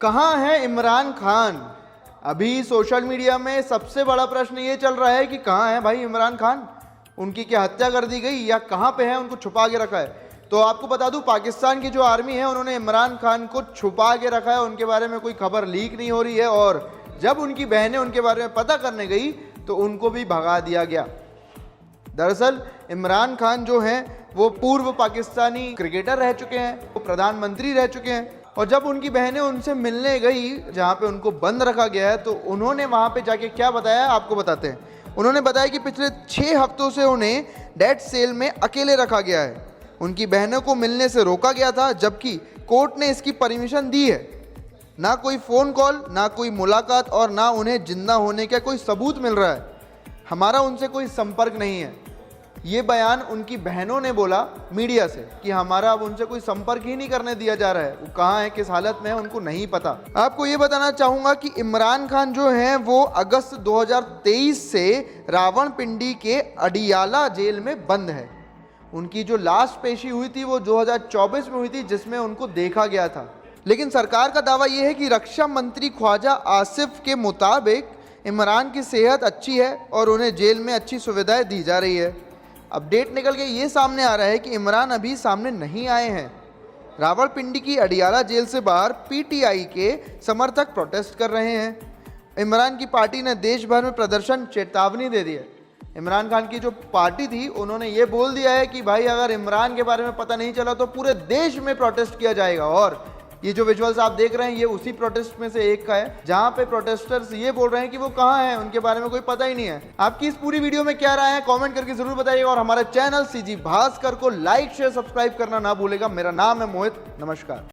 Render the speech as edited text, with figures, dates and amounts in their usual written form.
कहाँ है इमरान खान? अभी सोशल मीडिया में सबसे बड़ा प्रश्न ये चल रहा है कि कहाँ है भाई इमरान खान? उनकी क्या हत्या कर दी गई या कहाँ पे है, उनको छुपा के रखा है? तो आपको बता दूं, पाकिस्तान की जो आर्मी है उन्होंने इमरान खान को छुपा के रखा है, उनके बारे में कोई खबर लीक नहीं हो रही है। और जब उनकी बहनें उनके बारे में पता करने गई तो उनको भी भगा दिया गया। दरअसल इमरान खान जो हैं वो पूर्व पाकिस्तानी क्रिकेटर रह चुके हैं, वो प्रधानमंत्री रह चुके हैं। और जब उनकी बहनें उनसे मिलने गई जहाँ पे उनको बंद रखा गया है, तो उन्होंने वहाँ पे जाके क्या बताया आपको बताते हैं। उन्होंने बताया कि पिछले 6 हफ्तों से उन्हें डेथ सेल में अकेले रखा गया है। उनकी बहनों को मिलने से रोका गया था, जबकि कोर्ट ने इसकी परमिशन दी है। ना कोई फ़ोन कॉल, ना कोई मुलाकात और ना उन्हें जिंदा होने का कोई सबूत मिल रहा है। हमारा उनसे कोई संपर्क नहीं है। ये बयान उनकी बहनों ने बोला मीडिया से कि हमारा अब उनसे कोई संपर्क ही नहीं करने दिया जा रहा है। वो कहाँ है, किस हालत में है, उनको नहीं पता। आपको ये बताना चाहूँगा कि इमरान खान जो हैं वो अगस्त 2023 से रावलपिंडी के अडियाला जेल में बंद है। उनकी जो लास्ट पेशी हुई थी वो 2024 में हुई थी, जिसमें उनको देखा गया था। लेकिन सरकार का दावा यह है कि रक्षा मंत्री ख्वाजा आसिफ के मुताबिक इमरान की सेहत अच्छी है और उन्हें जेल में अच्छी सुविधाएं दी जा रही है। अपडेट निकल के ये सामने आ रहा है कि इमरान अभी सामने नहीं आए हैं। रावलपिंडी की अडियाला जेल से बाहर पीटीआई के समर्थक प्रोटेस्ट कर रहे हैं। इमरान की पार्टी ने देश भर में प्रदर्शन चेतावनी दे दी है। इमरान खान की जो पार्टी थी उन्होंने ये बोल दिया है कि भाई अगर इमरान के बारे में पता नहीं चला तो पूरे देश में प्रोटेस्ट किया जाएगा। और ये जो विजुअल्स आप देख रहे हैं ये उसी प्रोटेस्ट में से एक का है, जहां पे प्रोटेस्टर्स ये बोल रहे हैं कि वो कहां हैं, उनके बारे में कोई पता ही नहीं है। आपकी इस पूरी वीडियो में क्या राय है कमेंट करके जरूर बताइएगा और हमारे चैनल सीजी भास्कर को लाइक शेयर सब्सक्राइब करना ना भूलेगा। मेरा नाम है मोहित। नमस्कार।